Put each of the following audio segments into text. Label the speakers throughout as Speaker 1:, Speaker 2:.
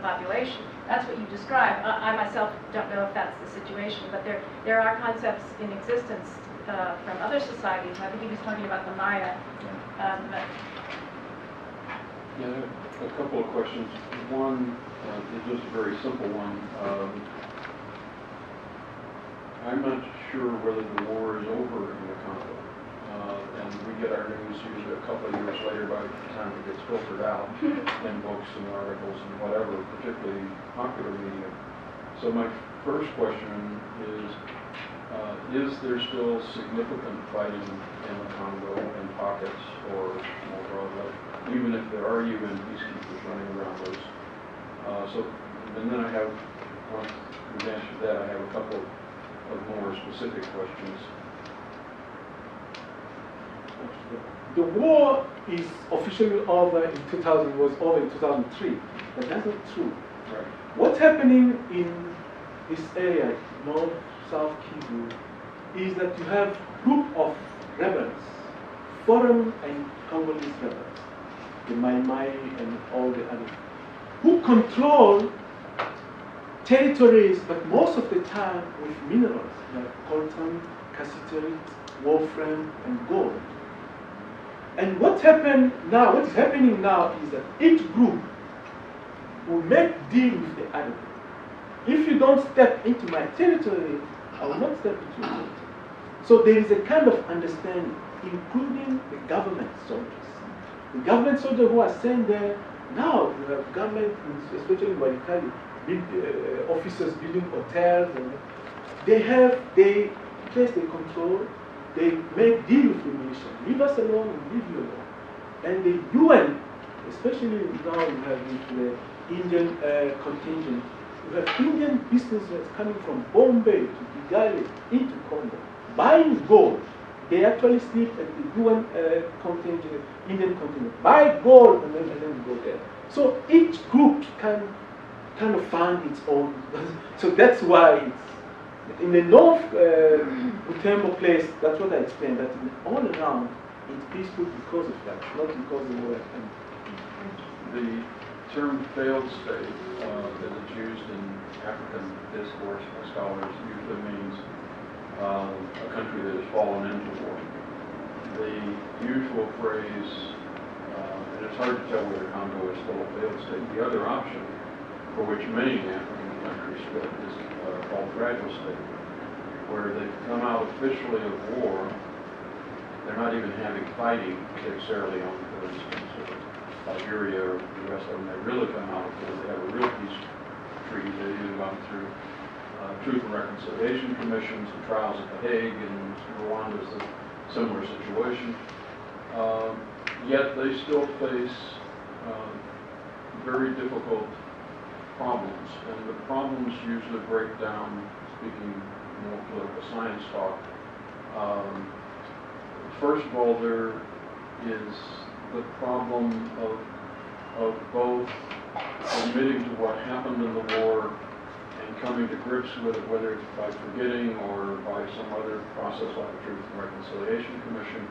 Speaker 1: population. That's what you describe. I myself don't know if that's the situation, but there are concepts in existence from other societies. I think he was talking about the Maya.
Speaker 2: Yeah, a couple of questions. One is just a very simple one. I'm not sure whether the war is over in the Congo. And we get our news usually a couple of years later by the time it gets filtered out in books and articles and whatever, particularly popular media. So my first question is there still significant fighting in the Congo in pockets or more broadly, even if there are UN peacekeepers running around those? And then I have, once we've answered that, I have a couple of more specific questions.
Speaker 3: The war is officially over in 2000, was over in 2003, but that's not true.
Speaker 2: Right.
Speaker 3: What's happening in this area, North, South Kivu, is that you have a group of rebels, foreign and Congolese rebels, the Mai Mai and all the others, who control territories, but most of the time with minerals like coltan, cassiterite, wolfram, and gold. And what happened now, what is happening now is that each group will make deal with the other group. If you don't step into my territory, I will not step into your territory. So there is a kind of understanding, including the government soldiers. The government soldiers who are sent there, now you have government, especially in Walikali, officers building hotels, and they place the control. They make deal with the militia. Leave us alone and leave you alone. And the UN, especially now you have with the Indian contingent, you have Indian businesses coming from Bombay to Kigali into Congo, buying gold. They actually sleep at the UN contingent, Indian contingent, buy gold and then go there. So each group can kind of fund its own. So that's why it's in the North Butembo place, that's what I explained, that all around it's peaceful because of that, not because of the war.
Speaker 2: The term failed state that is used in African discourse by scholars usually means a country that has fallen into war. The usual phrase, and it's hard to tell whether Congo is still a failed state, the other option for which many African countries fit is called fragile state, where they've come out officially of war. They're not even having fighting, take Sierra Leone, for instance, or Algeria, or the rest of them. They really come out of war. They have a real peace treaty. They've either gone through Truth and Reconciliation Commissions and trials at The Hague, and Rwanda is a similar situation. Yet they still face very difficult problems, and the problems usually break down, speaking more political science talk. First of all, there is the problem of both admitting to what happened in the war and coming to grips with it, whether it's by forgetting or by some other process like the Truth and Reconciliation Commission.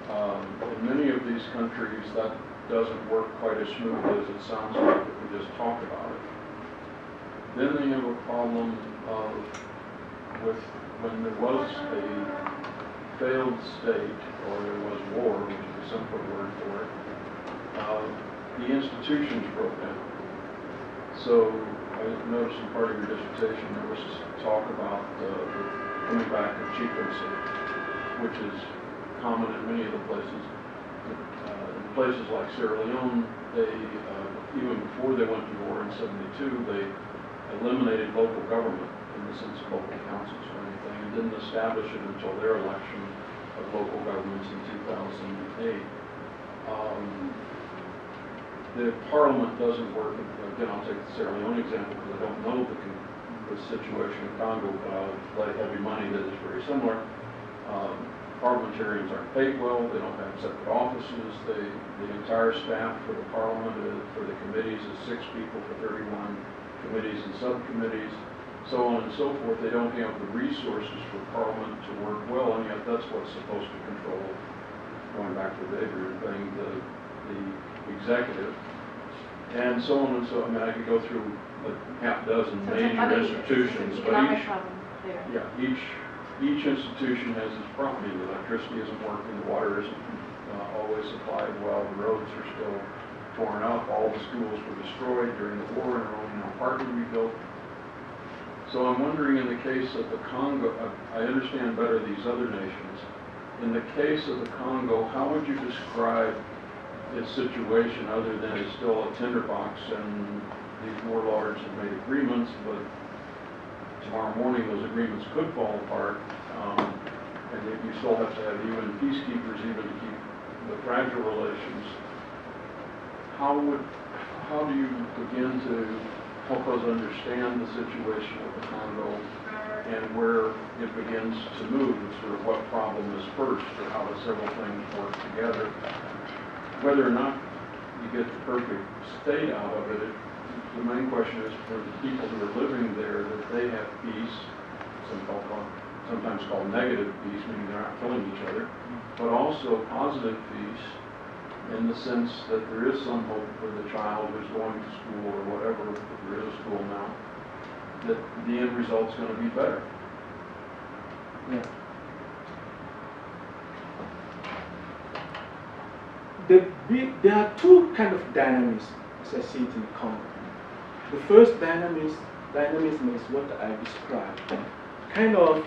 Speaker 2: In many of these countries, that doesn't work quite as smoothly as it sounds like if we just talk about it. Then they have a problem with when there was a failed state, or there was war, which is a simpler word for it, the institutions broke down. So I noticed in part of your dissertation there was talk about the coming back of chieftaincy, which is common in many of the places. In places like Sierra Leone, they, even before they went to war in '72, they eliminated local government in the sense of local councils or anything, and didn't establish it until their election of local governments in 2008. The parliament doesn't work. Again, I'll take the Sierra Leone example because I don't know the situation in Congo, but I'll lay heavy money that is very similar. Parliamentarians aren't paid well. They don't have separate offices. The entire staff for the parliament, for the committees, is 6 people for 31 committees and subcommittees, so on and so forth. They don't have the resources for Parliament to work well, and yet that's what's supposed to control, going back to the Adrian thing, the executive, and so on and so, I mean, I could go through a half dozen
Speaker 1: So it's a
Speaker 2: major
Speaker 1: money,
Speaker 2: institutions,
Speaker 1: it's an
Speaker 2: but
Speaker 1: economic problem there.
Speaker 2: yeah, each institution has its problem. The electricity isn't working, the water isn't always supplied well, the roads are still torn up, all the schools were destroyed during the war and are only now partly rebuilt. So I'm wondering, in the case of the Congo, I understand better these other nations. In the case of the Congo, how would you describe its situation other than it's still a tinderbox and these warlords have made agreements, but tomorrow morning those agreements could fall apart, and yet you still have to have UN peacekeepers even to keep the fragile relations. How do you begin to help us understand the situation of the Congo and where it begins to move, sort of what problem is first, or how the several things work together? Whether or not you get the perfect state out of it, the main question is for the people who are living there that they have peace, sometimes called negative peace, meaning they're not killing each other, but also positive peace in the sense that there is some hope for the child who's going to school or whatever, if there is a school now, that the end result's going to be better.
Speaker 3: Yeah. There are two kind of dynamics as I see it in Congo. The first dynamism is what I described, kind of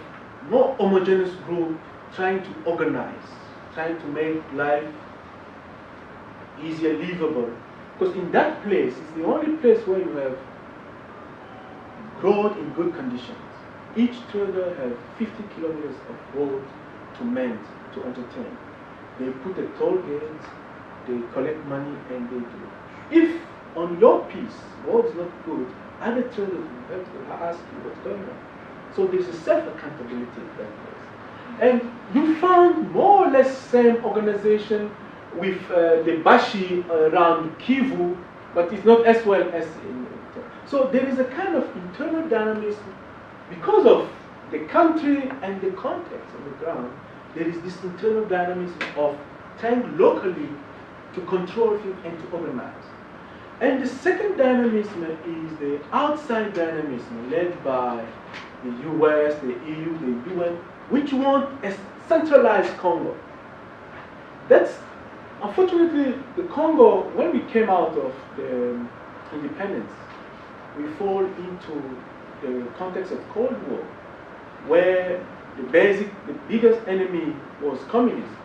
Speaker 3: more homogeneous group trying to organize, trying to make life easier, livable. Because in that place, it's the only place where you have road in good conditions. Each trader has 50 kilometers of road to mend, to entertain. They put a toll gate, they collect money, and they do. If on your piece, road is not good, other traders will have to ask you what's going on. So there's a self-accountability in that place. And you found more or less same organization with the Bashi around Kivu, but it's not as well as in. So there is a kind of internal dynamism because of the country and the context on the ground. There is this internal dynamism of trying locally to control things and to organize. And the second dynamism is the outside dynamism led by the US, the EU, the UN, which want a centralized Congo. That's, unfortunately, the Congo, when we came out of the independence, we fall into the context of Cold War, where the biggest enemy was communism.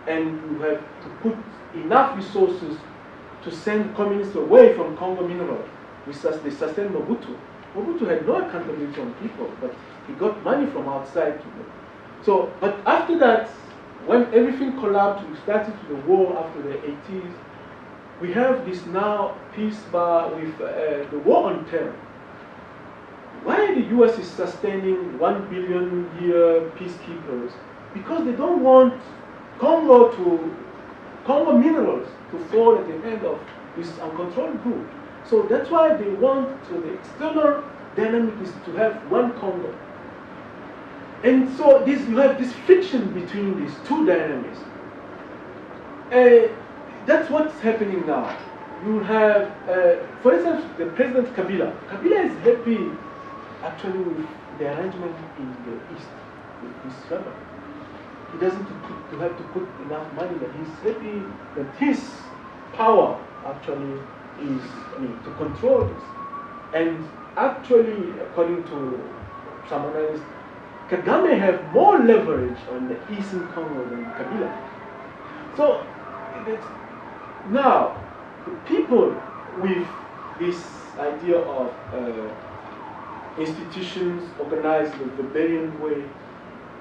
Speaker 3: And you have to put enough resources to send communists away from Congo minerals. They sustained Mobutu. Mobutu had no accountability on people, but he got money from outside to them. So, but after that, when everything collapsed, we started the war after the 80s, we have this now peace bar with the war on terror. Why the US is sustaining 1 billion year peacekeepers? Because they don't want Congo minerals to fall at the hand of this uncontrolled group. So that's why they want, so the external dynamic is to have one Congo. And so you have this friction between these two dynamics. That's what's happening now. You have, for instance, the President Kabila. Kabila is happy actually with the arrangement in the East, with this rebel. He doesn't have to put enough money, but he's happy that his power actually is, to control this. And actually, according to some analysts, Kagame have more leverage on the Eastern Congo than Kabila. So now, the people with this idea of institutions organized in the Barbarian way,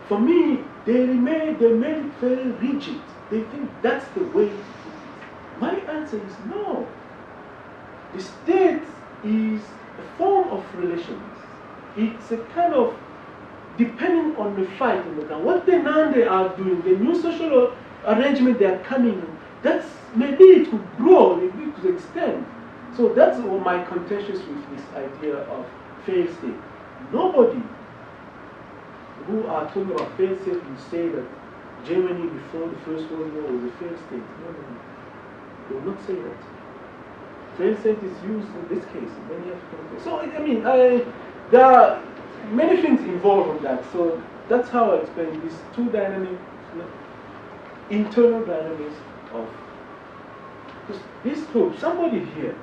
Speaker 3: for me, they made it very rigid. They think that's the way. My answer is no. The state is a form of relations. It's a kind of depending on the fight on the ground. What they are doing, the new social arrangement they are coming in, that's maybe it could grow, maybe it could extend. So that's my contention with this idea of failed state. Nobody who are talking about failed state will say that Germany before the First World War was a failed state. No. They will not say that. failed state is used in this case, in many African cases. So, I mean, there are many things involved in that. So that's how I explain these two dynamics, internal dynamics of this group. Somebody here,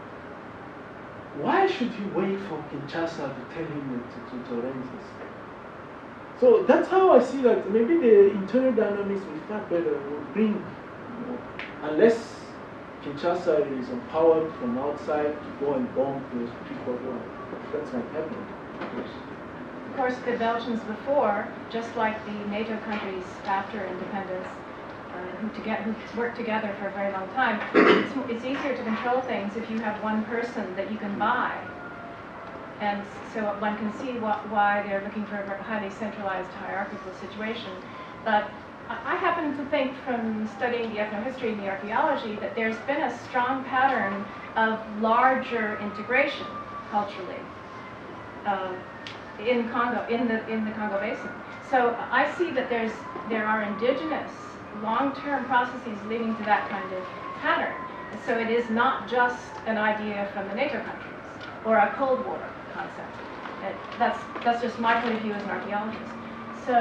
Speaker 3: why should he wait for Kinshasa to tell him to arrange this? So that's how I see that maybe the internal dynamics will far better, will bring, unless Kinshasa is empowered from outside to go and bomb those people. That's not happening.
Speaker 1: Of course, the Belgians before, just like the NATO countries after independence, who worked together for a very long time, it's easier to control things if you have one person that you can buy. And so one can see why they're looking for a highly centralized hierarchical situation. But I happen to think from studying the ethnohistory and the archaeology that there's been a strong pattern of larger integration culturally in Congo, in the Congo Basin. So I see that there are indigenous long-term processes leading to that kind of pattern. So it is not just an idea from the NATO countries or a Cold War concept. That's just my point of view as an archaeologist. So,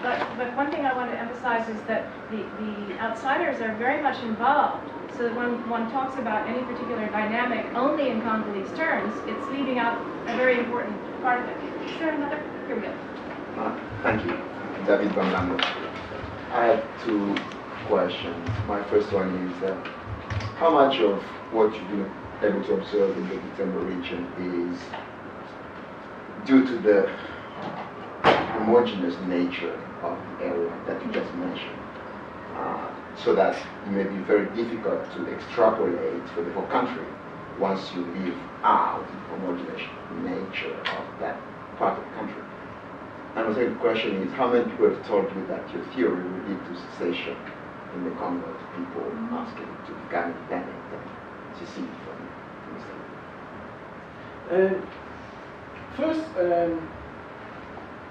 Speaker 1: but one thing I want to emphasize is that the outsiders are very much involved. So that when one talks about any particular dynamic only in Congolese terms, it's leaving out a very important part of it. Is there another? Here we go.
Speaker 4: Thank you. David Van Lando. I have two questions. My first one is, how much of what you've been able to observe in the Butembo region is due to the homogeneous nature of the area that you just mentioned, so that it may be very difficult to extrapolate for the whole country once you leave out the homogeneous nature of that part of the country? And the second question is, how many people have told you that your theory will lead to cessation in the Congo, people asking to become independent and secede from the state?
Speaker 3: First,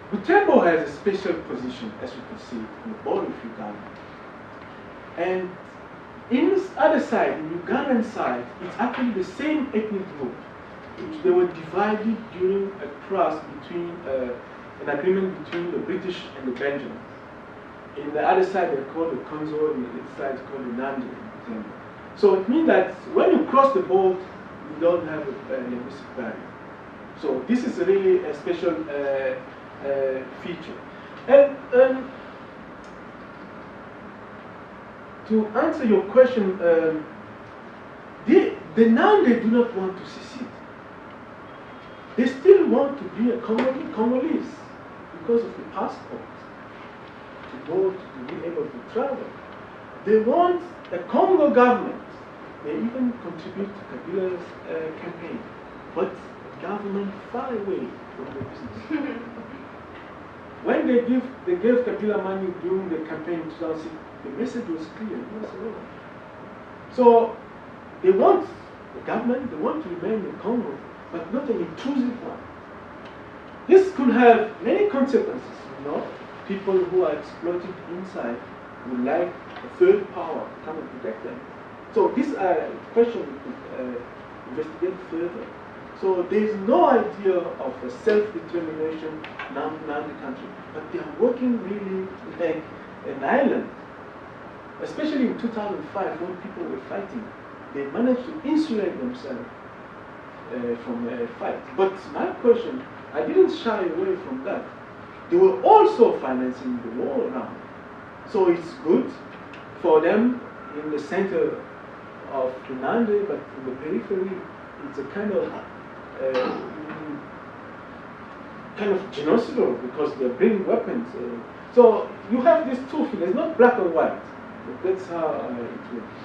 Speaker 3: Butembo has a special position, as you can see, in the border of Uganda. And in this other side, in the Ugandan side, it's actually the same ethnic group. They were divided during a truce between an agreement between the British and the Belgians. In the other side, they're called the Konzo, and the other side is called the Nandi. So it means that when you cross the border, you don't have a linguistic barrier. So this is really a special feature. And to answer your question, the Nandi do not want to secede. They still want to be a Congolese because of the passport, to vote, to be able to travel. They want a Congo government. They even contribute to Kabila's campaign, but a government far away from the business. When they gave Kabila money during the campaign in 2006, the message was clear. So they want the government, they want to remain in Congo, but not an intrusive one. This could have many consequences, People who are exploited inside would like a third power to come and protect them. So this question we could investigate further. So there is no idea of a self-determination Nandi country, but they are working really like an island. Especially in 2005, when people were fighting, they managed to insulate themselves from a fight. But my question, I didn't shy away from that. They were also financing the war around. So it's good for them in the center of the Nandi, but in the periphery, it's a kind of genocidal because they're bringing weapons. So you have these two things. It's not black and white. That's how it works.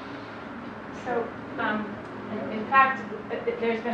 Speaker 1: So, in fact, there's been